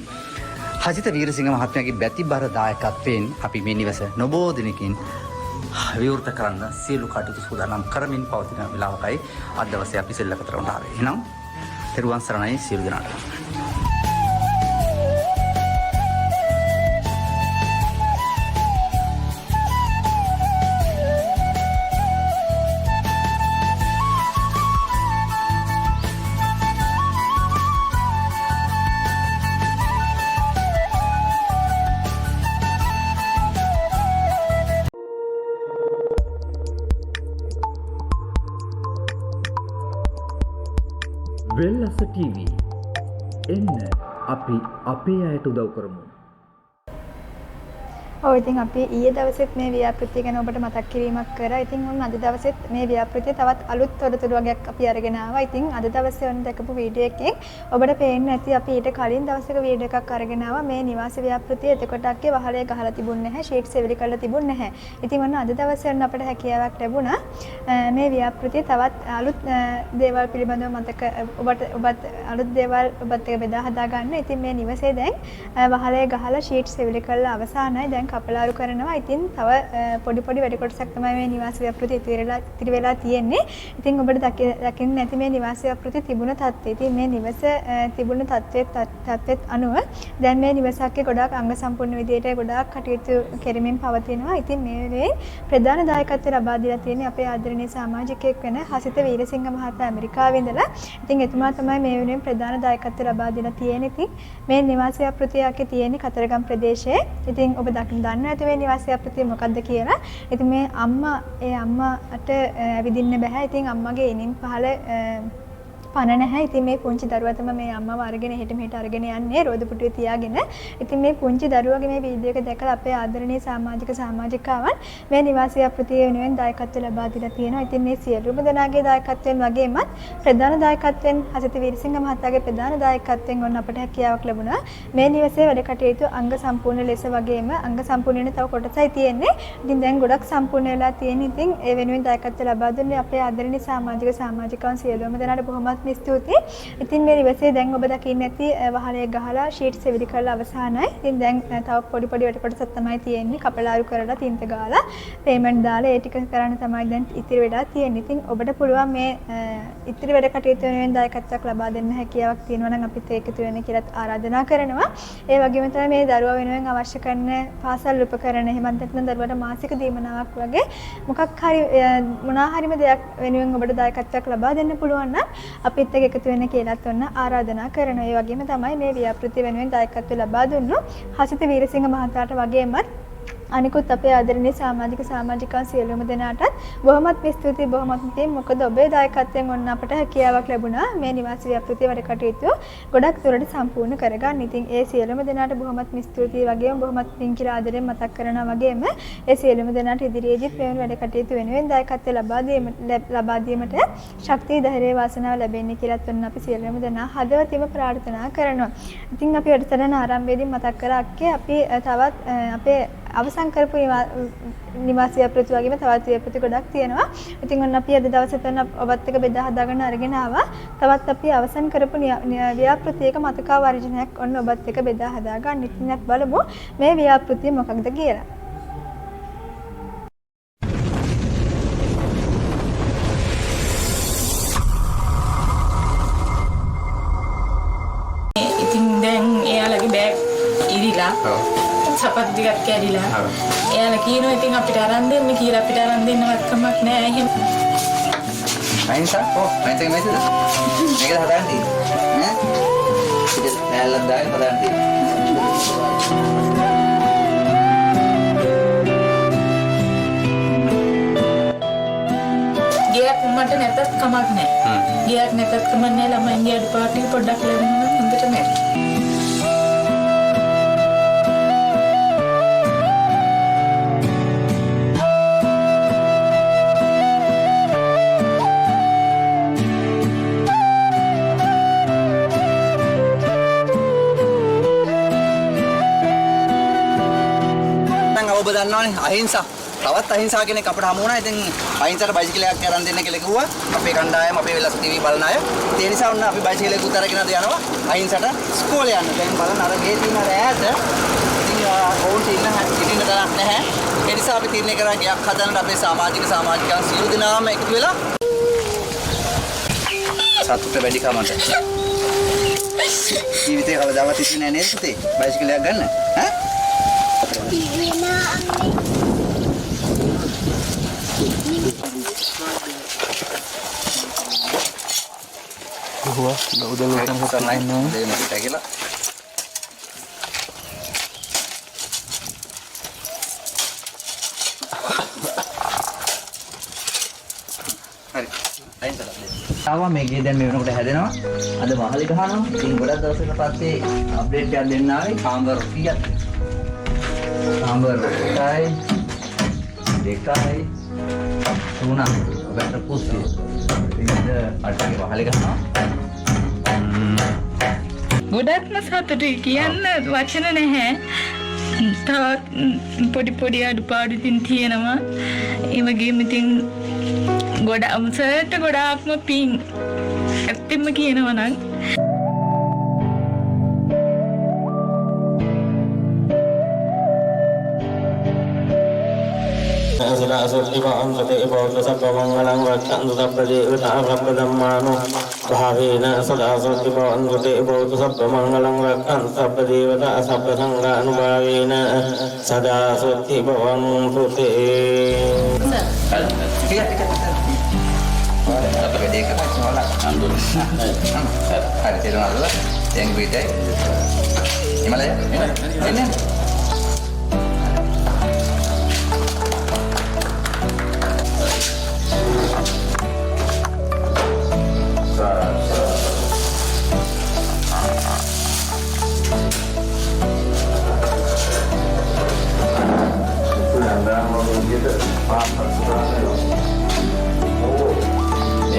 හසිත වීරසිංහ මහත්මයාගේ බැතිබර දායකත්වයෙන් අපි මේ නිවස නොබෝ දිනකින් විවෘත කරන්න සියලු කටයුතු සූදානම් කරමින් පවතින වෙලාවකයි අද දවසේ අපි සෙල්ල කතරගමට ආවේ. එහෙනම් තෙරුවන් සරණයි සියලු දෙනාට. වෙල්ලස ටීවී එන්න අපි අපේ අයට උදව් කරමු. ඔව් ඉතින් අපි ඊයේ දවසෙත් මේ ව්‍යාපෘතිය ගැන ඔබට මතක් කිරීමක් කරා. ඉතින් මම අද දවසෙත් මේ ව්‍යාපෘතිය තවත් අලුත් තොරතුරු වගේක් අපි අරගෙන ආවා. ඉතින් අද දවසේ වань දැකපු වීඩියෝ එකෙන් ඔබට පේන්න ඇති අපි ඊට කලින් දවසක වීඩියෝ එකක් අරගෙන ආවා. මේ නිවාස ව්‍යාපෘතිය එතකොට අක්කේ වහලේ ගහලා තිබුණ නැහැ, ෂීට්ස් එවිලි කරලා තිබුණ නැහැ. ඉතින් ඔන්න අද දවසේ වань අපිට හැකියාවක් ලැබුණා මේ ව්‍යාපෘතිය තවත් අලුත් දේවල් පිළිබඳව මතක ඔබත් අලුත් දේවල් ඔබත් එක්ක බෙදා හදා ගන්න. ඉතින් මේ නිවසේ දැන් වහලේ ගහලා ෂීට්ස් එවිලි කරලා අවසానයි. දැන් කපලාරු කරනවා. ඉතින් තව පොඩි පොඩි වැඩ කොටසක් තමයි මේ නිවාස ව්‍යාපෘති ඉතිරි වෙලා තියෙන්නේ. ඉතින් ඔබට දකින්න නැති මේ නිවාස ව්‍යාපෘති තිබුණ තත්ත්වය. ඉතින් මේ නිවස තිබුණ තත්ත්වෙත් අනුව දැන් මේ නිවසක්ගේ ගොඩාක් අංග සම්පූර්ණ විදිහට ගොඩාක් කටයුතු කෙරෙමින් පවතිනවා. ඉතින් මේ වෙලේ ප්‍රධාන දායකත්වය ලබා දීලා තියෙන්නේ අපේ ආදරණීය සමාජිකයෙක් වෙන හසිත වීරසිංහ මහතා ඇමරිකාවේ ඉඳලා. ඉතින් එතුමා තමයි මේ වෙනුවෙන් ප්‍රධාන දායකත්වය ලබා දීලා තියෙන්නේ. ඉතින් මේ නිවාස ව්‍යාපෘතියක තියෙන්නේ කතරගම ප්‍රදේශයේ. ඉතින් ඔබ දන්නවා ඇති මේ නිවාස ව්‍යාපෘතිය මොකක්ද කියලා. ඉතින් මේ අම්මාට ඇවිදින්න බෑ. ඉතින් අම්මගේ ඉනින් පහළ පණ නැහැ. ඉතින් මේ පුංචි දරුවා තමයි මේ අම්මව අරගෙන එහෙට මෙහෙට අරගෙන යන්නේ රෝද පුටුවේ තියාගෙන. ඉතින් මේ පුංචි දරුවාගේ මේ වීඩියෝ එක දැකලා අපේ ආදරණීය සමාජිකාවන් මේ නිවාස ව්‍යාපෘතිය වෙනුවෙන් දායකත්වය ලබා දීලා තියෙනවා. ඉතින් මේ සියලුම දෙනාගේ දායකත්වයෙන් වගේම ප්‍රධාන දායකත්වයෙන් හසිත වීරසිංහ මහතාගේ ප්‍රධාන දායකත්වයෙන් ඔන්න අපට හැකියාවක් ලැබුණා. මේ නිවසේ වැඩ කටයුතු අංග සම්පූර්ණ ලෙස වගේම අංග සම්පූර්ණ වෙන තව කොටසයි තියෙන්නේ. ඉතින් දැන් ගොඩක් සම්පූර්ණ වෙලා තියෙන්නේ. ඉතින් ඒ වෙනුවෙන් දායකත්වය ලබා දුන්නේ අපේ ආදරණීය සමාජිකාවන් සියලුම දෙනාට බොහොමත් ස්තුතියි. ඉතින් මේ නිවසේ දැන් ඔබ දකින්න ඇති වහලේ ගහලා ෂීට් සෙවිලි කරලා අවසానයි. ඉතින් දැන් තව පොඩි වැඩ කොටසක් තමයි තියෙන්නේ. කපලාරු කරලා තින්ත ගාලා පේමන්ට් දාලා ඒ ටික කරන්න තමයි දැන් ඉතිරි වෙලා තියෙන්නේ. ඉතින් ඔබට පුළුවන් මේ ඉතිරි වැඩ කටයුතු වෙනුවෙන් දායකත්වයක් ලබා දෙන්න හැකියාවක් තියෙනවා නම් අපිත් එකතු වෙන්න කියලා ආරාධනා කරනවා. ඒ වගේම තමයි මේ දරුවා වෙනුවෙන් අවශ්‍ය කරන පාසල් උපකරණ එහෙමත් නැත්නම් දරුවාට මාසික දීමනාවක් වගේ මොකක් හරි මොනවා හරිම දෙයක් වෙනුවෙන් ඔබට දායකත්වයක් ලබා දෙන්න පුළුවන් නම් අපිත් එක්ක එකතු වෙන්න කියලාත් ඔන්න ආරාධනා කරනවා. ඒ වගේම තමයි මේ ව්‍යාපෘති වෙනුවෙන් දායකත්වය ලබා දුන්නු හසිත වීරසිංහ මහතාට වගේමත් අනිකුත් අපේ ආදරණීය සමාජිකයන් සියලුම දෙනාටත් බොහොමත් ස්තුතියි බොහොමත් පිං. මොකද ඔබේ දායකත්වයෙන් ඔන්න අපට හැකියාවක් ලැබුණා මේ නිවාස ව්‍යාපෘති වැඩ කටයුතු ගොඩක් දුරට සම්පූර්ණ කරගන්න. ඉතින් ඒ සියලුම දෙනාට බොහොමත් ස්තුතියි වගේම බොහොමත් පිං කියලා ආදරෙන් මතක් කරනවා වගේම ඒ සියලුම දෙනාට ඉදිරියේදීත් මේ වැඩ කටයුතු වෙනුවෙන් දායකත්වය ලබා දීමට ශක්තිය ධෛර්යය වාසනාව ලැබෙන්න කියලාත් ඔන්න අපි සියලුම දෙනා හදවතින්ම ප්‍රාර්ථනා කරනවා. ඉතින් අපි වැඩසටහන ආරම්භයේදී මතක් කරා අක්කේ අපි තවත් අපේ අවසන් කරපු නිවාස ව්‍යාපෘති වගේම තවත් ව්‍යාපෘති ගොඩක් තියෙනවා. ඉතින් ඔන්න අපි අද දවසේ තන ඔබත් එක්ක බෙදා හදාගෙන අරගෙන ආවා. තවත් අපි අවසන් කරපු ව්‍යාපෘතියක මතකා වර්ජනයක් ඔන්න ඔබත් එක්ක බෙදා හදා ගන්න. ඉතින් අපි බලමු මේ ව්‍යාපෘතිය මොකක්ද කියලා. ඉතින් දැන් එයාලගේ බෑග් ඉරිලා චපත් ටිකක් කැඩිලා. එයාලා කියනවා ඉතින් අපිට අරන් දෙන්න කියලා. අපිට අරන් දෙන්නවත් කමක් නෑ. එහෙම. අයින්සා අයින්සා මේකද? මේකද හදාගන්න තියෙන්නේ. ඈ? ඉතින් නෑල්ලක් දාගෙන හදාගන්න තියෙන්නේ. ගියක් මට නැතත් කමක් නෑ. ගියක් නැතත් කමක් නෑ. ළමයින්ගේ අඩපාටි පොඩ්ඩක් ලැබුණා හොඳට නෑ. ඔබ දන්නවනේ අහිංසා. තවත් අහිංසා කෙනෙක් අපිට හමු වුණා. ඉතින් අහිංසාට බයිසිකලයක් අරන් දෙන්න කියලා කිව්වා. අපේ කණ්ඩායම අපේ වෙලස් ටීවී බලන අය. ඒ නිසා ඔන්න අපි බයිසිකලයකුත් අරගෙන යනවා අහිංසාට ඉස්කෝලේ යන්න. දැන් බලන්න අර ගේ තියෙන ඈත. ඉතින් ඕන්ට ඉන්න තැනක් නැහැ. ඒ නිසා අපි තීරණය කරා ගයක් හදන්න අපේ සමාජිකයන් සියලු දෙනාම එකතු වෙලා සතුට වැඩි කමකට. ජීවිතේ කවදාවත් ඉතින්නේ නැහැ නේද පුතේ? බයිසිකලයක් ගන්න. ඈ? udah lu kan hotel lain dong dari nanti kayak gila hari lain tak ada tawa megi dan me වෙනකොට හැදෙනවා අද වහලි ගහනවා ඉතින් ගොඩක් දවසකට පස්සේ අප්ඩේට් එකක් දෙන්න ආවේ කාමර රුපියක් කාමර එකයි දෙකයි තුනයි ඔබට පුස්තු ඉතින් අටගේ වහලි ගහනවා ගොඩක්ම සතුටුයි කියන්න වචන නැහැ. තවත් පොඩි අඩුපාඩු ඉතින් තියෙනවා. ඒ වගේම ඉතින් ගොඩාක්ම පිං ඇත්තෙම කියනවා නම් සදා සොත්ති වහන්සතේ බෞද්ධ සබ්බ මංගලං රක්ඛන්තු සබ්බ දේවතා සබ්බ ධම්මානෝ භාවේන සදා සොත්ති වහන්සතේ බෞද්ධ සබ්බ මංගලං රක්ඛන්තු සබ්බ දේවතා සබ්බ සංඝානුභාවේන සදා සොත්ති වහන්සතේ Apa dia kata soalan andur. Hari tidur malam yang beda. Gimana ya? Ini.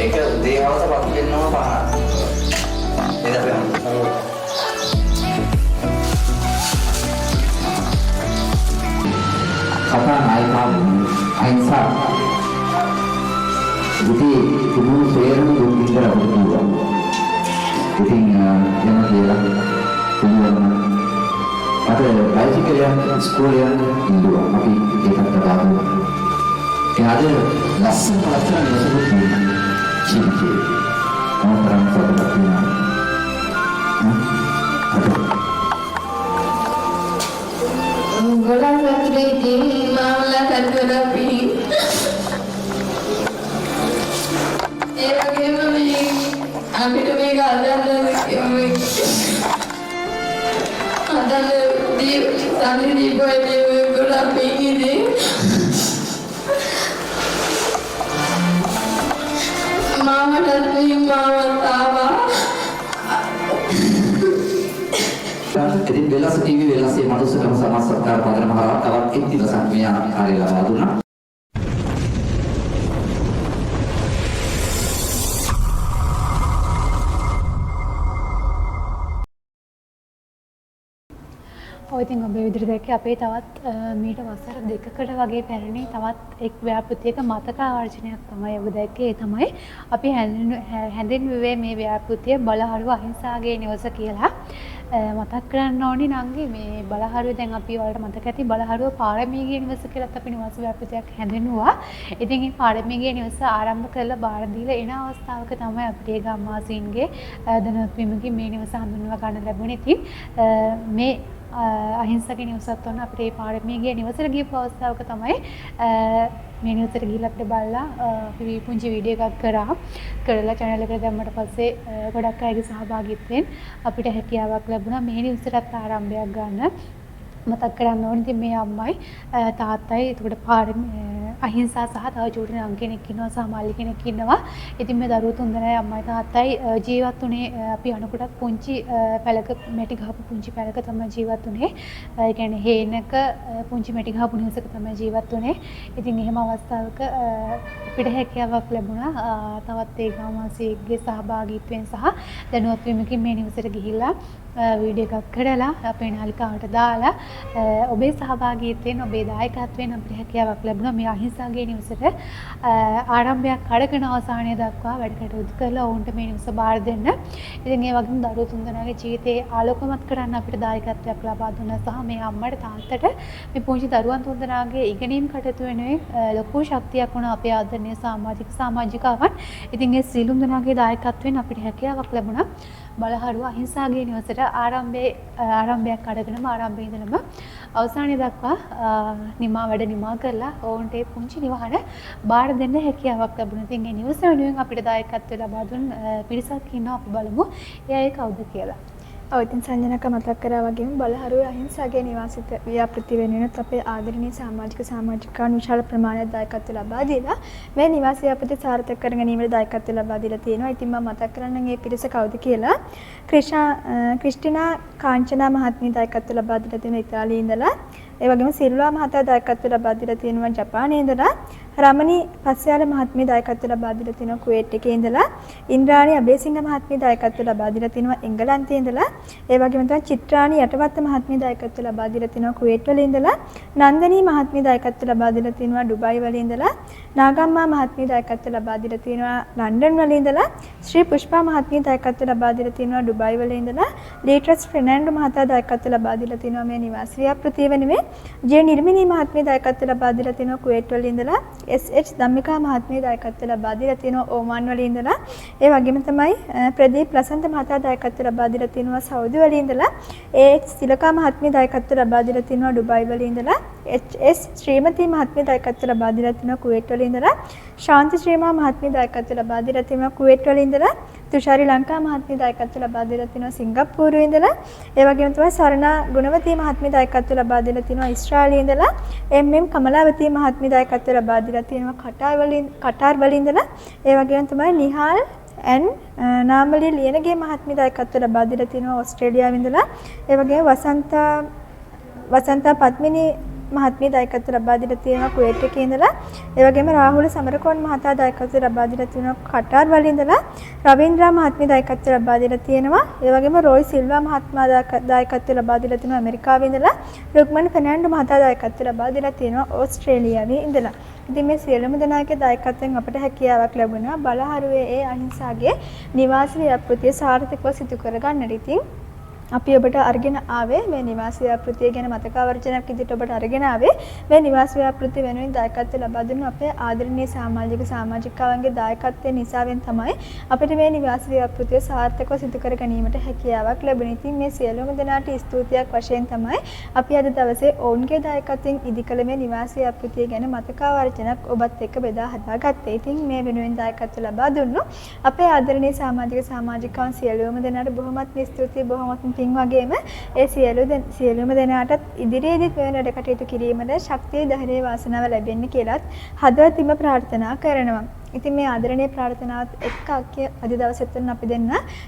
ඒක දේහවස පසු වෙනවා පහ. එදා වෙනවා. Kata naikam ahinsa. Jadi tubuh saya itu kita berdua. Jadi yang dia tubuh ada basic yang sekolah yang dua, tapi kita terlalu. Yang ada langsung yang disebut ciri-ciri orang satu satunya. Gola satri di maula terapi. Bagaimana අපිට මේක අදන්න දී තනි දීපෝයේ ගොඩක් පිංගිදී මාමටත් මාවත් ආවා. ඉතින් වෙලස TV වෙලසේ මනුස්සකම සමාජ සත්කාර පදනම හරහා තවත් එක් දිවසක් මේ කාර්යය ලබා දුන්නා. ඔය ඉතින් ඔබේ විදිහට දැක්කේ අපේ තවත් මීට වසර දෙකකට වගේ පැරණි තවත් එක් ව්‍යාපෘතියක මතක ආවර්ජනයක් තමයි ඔබ දැක්කේ. ඒ තමයි අපි හැඳින්වුවේ මේ ව්‍යාපෘතිය බලහරුව අහිංසාගේ නිවස කියලා. මතක් කරන්න ඕනි නංගි මේ බලහරුව දැන් අපි වලට මතක ඇති බලහරුව පාරමීගේ නිවස කියලාත් අපි නිවස ව්‍යාපෘතියක් හැඳින්වුවා. ඉතින් මේ පාරමීගේ නිවස ආරම්භ කරලා බාර දීලා එන අවස්ථාවක තමයි අපේ ගම්වාසීන්ගේ දැනුවත් වීමකින් මේ නිවස හඳුන්වා ගන්න ලැබුණේ. ඉතින් මේ අහිංසක නිවසත් වන අපේ පාරමීගේ නිවසට ගියපු අවස්ථාවක තමයි මේ නිවසට ගිහිල්ලා අපිට බලලා අපි පුංචි වීඩියෝ එකක් කරලා channel එකට දැම්මට පස්සේ ගොඩක් අයගේ සහභාගීත්වයෙන් අපිට හැකියාවක් ලැබුණා මේ නිවසට ආරම්භයක් ගන්න. මතක් කරන්න ඕනේ ඉතින් මේ අම්මයි තාත්තයි එතකොට අහිංසා සහ තව චූටි නං කෙනෙක් ඉන්නවා සහ මල්ලි කෙනෙක් ඉන්නවා. ඉතින් මේ දරුවෝ තුන්දෙනා අම්මයි තාත්තයි ජීවත් වුණේ අපි අනුකොටත් පුංචි පැලක මැටි ගහපු පුංචි පැලක තමයි ජීවත් වුණේ. ඒ කියන්නේ හේනක පුංචි මැටි ගහපු නිවසක තමයි ජීවත් වුණේ. ඉතින් එහෙම අවස්ථාවක අපිට හැකියාවක් ලැබුණා තවත් ඒ ගම්වාසීන්ගේ සහභාගීත්වයෙන් සහ දැනුවත් වීමකින් මේ නිවසට ගිහිල්ලා වීඩියෝ එකක් කරලා අපේ නාලිකාවට දාලා ඔබේ සහභාගීත්වයෙන් ඔබේ දායකත්වයෙන් අපිට හැකියාවක් ලැබුණා මේ අහිංසාගේ නිවසට ආරම්භයක් අරගෙන අවසානය දක්වා වැඩ කටයුතු කරලා ඔවුන්ට මේ නිවස බාර දෙන්න. ඉතින් ඒ වගේම දරුවෝ තුන්දෙනාගේ ජීවිතේ ආලෝකමත් කරන්න අපිට දායකත්වයක් ලබා දුන්නා සහ මේ අම්මට තාත්තට මේ පුංචි දරුවන් තුන්දෙනාගේ ඉගෙනීම් කටයුතු වෙනුවෙන් ලොකු ශක්තියක් වුණා අපේ ආදරණීය සමාජිකාවන්. ඉතින් ඒ සියලුම දෙනාගේ දායකත්වයෙන් අපිට හැකියාවක් ලැබුණා බලහරුව අහිංසාගේ නිවසට ආරම්භයක් අරගෙනම ආරම්භයේ ඉඳලම අවසානයේ දක්වා වැඩ නිමා කරලා ඔවුන්ට ඒ පුංචි නිවහන බාර දෙන්න හැකියාවක් ලැබුණා. ඉතින් ඒ නිවස වෙනුවෙන් අපිට දායකත්වය ලබා දුන් පිරිසක් ඉන්නවා. අපි බලමු එයා කවුද කියලා. ඔව් ඉතින් සංජනක මතක් කරා වගේම බලහරුවේ අහිංසාගේ නිවාසිත ව්‍යාපෘති වෙනුවෙන් අපේ ආදරණීය සමාජිකාවන් විශාල ප්‍රමාණයක් දායකත්ව ලබා දීලා මේ නිවාස ව්‍යාපෘති සාර්ථක කර ගැනීමට දායකත්ව ලබා දීලා තියෙනවා. ඉතින් මම මතක් කරන්නම් මේ පිරිස කවුද කියලා. ක්‍රිස්ටිනා කාංචනා මහත්මිය දායකත්ව ලබා දීලා තියෙනවා ඉතාලියේ ඉඳලා. ඒ වගේම සිල්වා මහතා දායකත්ව ලබා දීලා තියෙනවා ජපානයේ ඉඳලා. රමණී පස්යාල මහත්මිය දායකත්ව ලබා දීලා තිනවා කුවේට් එකේ ඉඳලා. ඉන්ද්‍රාණි අබේසිංහ මහත්මිය දායකත්ව ලබා දීලා තිනවා එංගලන්තයේ ඉඳලා. ඒ වගේම තමයි චිත්‍රාණි යටවත්ත මහත්මිය දායකත්ව ලබා දීලා තිනවා කුවේට් වල ඉඳලා. නන්දනී මහත්මිය දායකත්ව ලබා දීලා තිනවා ඩුබායි වල ඉඳලා. නාගම්මා මහත්මිය දායකත්ව ලබා දීලා තිනවා ලන්ඩන් වල ඉඳලා. ශ්‍රී පුෂ්පා මහත්මිය දායකත්ව ලබා දීලා තිනවා ඩුබායි වල ඉඳලා. ලීට්‍රස් ෆර්නෑන්ඩෝ මහතා දායකත්ව ලබා දීලා තිනවා මේ නිවාස ව්‍යාපෘතිය වෙනුවෙන්. ජේ නිර්මිනී මහත්මිය දායකත්වය ලබා දීලා තිනවා කුවේට් වල ඉඳලා. SH ධම්මිකා මහත්මිය දායකත්වය ලබා දීලා තිනවා ඕමාන් වල ඉඳලා. ඒ වගේම තමයි ප්‍රදීප් ලසන්ත මහතා දායකත්වය ලබා දීලා තිනවා සෞදි වල ඉඳලා. AH සිලකා මහත්මිය දායකත්වය ලබා දීලා තිනවා ඩුබායි වල ඉඳලා. HS ශ්‍රීමති මහත්මිය දායකත්වය ලබා දීලා තිනවා කුවේට් වල ඉඳලා. ශාන්ති ශ්‍රීමා මහත්මිය දායකත්වය ලබා දීලා තිනවා කුවේට් වල ඉඳලා. තුෂාරි ලංකා මහත්මිය දායකත්වය ලබා දීලා තිනවා සිංගප්පූරුවේ ඉඳලා. ඒ වගේම තමයි සරණා ගුණවතී මහත්මිය දායකත්වය ලබා දීලා තිනවා ඊශ්‍රායලයේ ඉඳලා. MM කමලාවතී මහත්මිය දායකත්වය ලබා දීලා තිනවා කටාර් වල ඉඳලා. ඒ වගේම තමයි නිහාල් නාමලී ලියනගේ මහත්මිය දායකත්වය ලබා දීලා තිනවා ඕස්ට්‍රේලියාවේ ඉඳලා. ඒ වගේම වසන්තා පත්මිනී මහත්මිය දායකත්වය ලබා දීලා තියෙනවා කුවේට් එකේ ඉඳලා. ඒ වගේම රාහුල සමරකෝන් මහතා දායකත්වය ලබා දීලා තියෙනවා කටාර් වල ඉඳලා. රවීන්ද්‍රා මහත්මිය දායකත්වය ලබා දීලා තියෙනවා. ඒ වගේම රොයි සිල්වා මහත්මයා දායකත්වය ලබා දීලා තියෙනවා ඇමරිකාවේ ඉඳලා. රුක්මන් ෆර්නැන්ඩෝ මහතා දායකත්වය ලබා දීලා තියෙනවා ඕස්ට්‍රේලියාවේ ඉඳලා. ඉතින් මේ සියලුම දෙනාගේ දායකත්වයෙන් අපට හැකියාවක් ලැබුණා බලහරුවේ ඒ අහිංසාගේ නිවාස ව්‍යාපෘතිය සාර්ථකව සිදු කරගන්නට. ඉතින් අපි ඔබට අරගෙන ආවේ මේ නිවාස ව්‍යාපෘතිය ගැන මතකාවර්ජනයක් විදිහට ඔබට අරගෙන ආවේ මේ නිවාස ව්‍යාපෘතිය වෙනුවෙන් දායකත්වය ලබා දුන්නු අපේ ආදරණීය සමාජිකාවන්ගේ දායකත්වය නිසාවෙන් තමයි අපිට මේ නිවාස ව්‍යාපෘතිය සාර්ථකව සිදු කර ගැනීමට හැකියාවක් ලැබුණේ. ඉතින් මේ සියලුම දෙනාට ස්තුතියක් වශයෙන් තමයි අපි අද දවසේ ඔවුන්ගේ දායකත්වයෙන් ඉදිකළ මේ නිවාස ව්‍යාපෘතිය ගැන මතකාවර්ජනයක් ඔබත් එක්ක බෙදා හදාගත්තේ. ඉතින් මේ වෙනුවෙන් දායකත්වය ලබා දුන්නු අපේ ආදරණීය සමාජිකාවන් සියලුම දෙනාට බොහොමත් ස්තුතියි බොහොමත් පින් වගේම ඒ සියලුම දෙනාටත් ඉදිරියේදීත් මේ වැඩ කටයුතු කිරීමට ශක්තිය ධෛර්යය වාසනාව ලැබෙන්න කියලාත් හදවතින්ම ප්‍රාර්ථනා කරනවා. ඉතින් මේ ආදරණීය ප්‍රාර්ථනාවත් එක්ක අද දවසෙත් අපි දෙන්න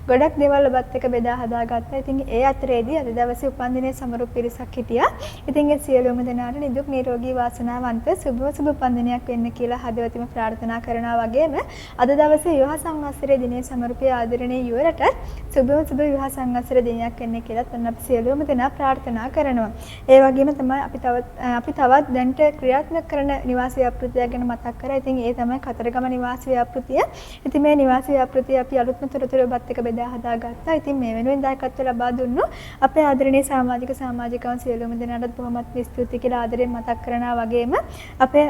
ගොඩක් දේවල් ඔබත් එක්ක බෙදා හදාගත්තා. ඉතින් ඒ අතරේදී අද දවසේ උපන්දිනයේ සමරු පිරිසක් හිටියා. ඉතින් ඒ සියලුම දෙනාට නිදුක් නිරෝගී වාසනාවන්ත සුබ උපන්දිනයක් වෙන්න කියලා හදවතින්ම ප්‍රාර්ථනා කරනවා වගේම අද දවසේ විවාහ සංවත්සරයේ දිනේ සමරුපිය ආදරණීය යුවලට සුබ විවාහ සංවත්සර දිනයක් වෙන්න කියලා අපි සියලුම දෙනා ප්‍රාර්ථනා කරනවා. ඒ වගේම තමයි අපි තවත් දැන්ට ක්‍රියාත්මක කරන නිවාස ව්‍යාපෘතිය ගැන මතක් කරා. ඉතින් ඒ තමයි කතරගම නිවාස ව්‍යාපෘතිය. ඉතින් මේ නිවාස ව්‍යාපෘතිය අපි අලුත්ම තොරතුරු ඔබත් එක්ක බෙදා හදාගත්තා. ඉතින් මේ වෙනුවෙන් දායකත්වය ලබා දුන්නු අපේ ආදරණීය සමාජිකාවන් සියලුම දෙනාටත් බොහොමත් ස්තුතියි කියලා ආදරෙන් මතක් කරනවා වගේම අපේ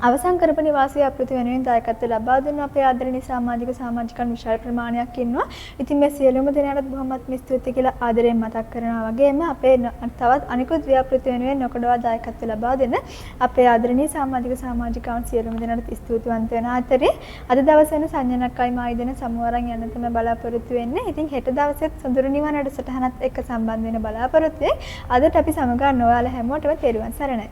අවසන් කරපු නිවාස ව්‍යාපෘතිය වෙනුවෙන් දායකත්වය ලබා දුන්නු අපේ ආදරණීය සමාජිකයන් විශාල ප්‍රමාණයක් ඉන්නවා. ඉතින් මේ සියලුම දෙනාටත් බොහොමත් ස්තුතියි කියලා ආදරෙන් මතක් කරනවා වගේම අපේ තවත් අනිකුත් ව්‍යාපෘතිය වෙනුවෙන් නොකඩවා දායකත්වය ලබා දෙන අපේ ආදරණීය සමාජිකාවන් සියලුම දෙනාටත් ස්තුතිවන්ත වෙන අතරේ අද දවසේ වෙන සංජනකයි මායිදෙන සමුවරන් යන තමයි බලාපොරොත්තු වෙන්නේ. ඉතින් හෙට දවසෙත් සොඳුරු නිවන වැඩසටහනත් එක්ක සම්බන්ධ වෙන බලාපොරොත්තු වෙයි. අදට අපි සමගන්න ඔයාලා හැමෝටම තෙරුවන් සරණයි.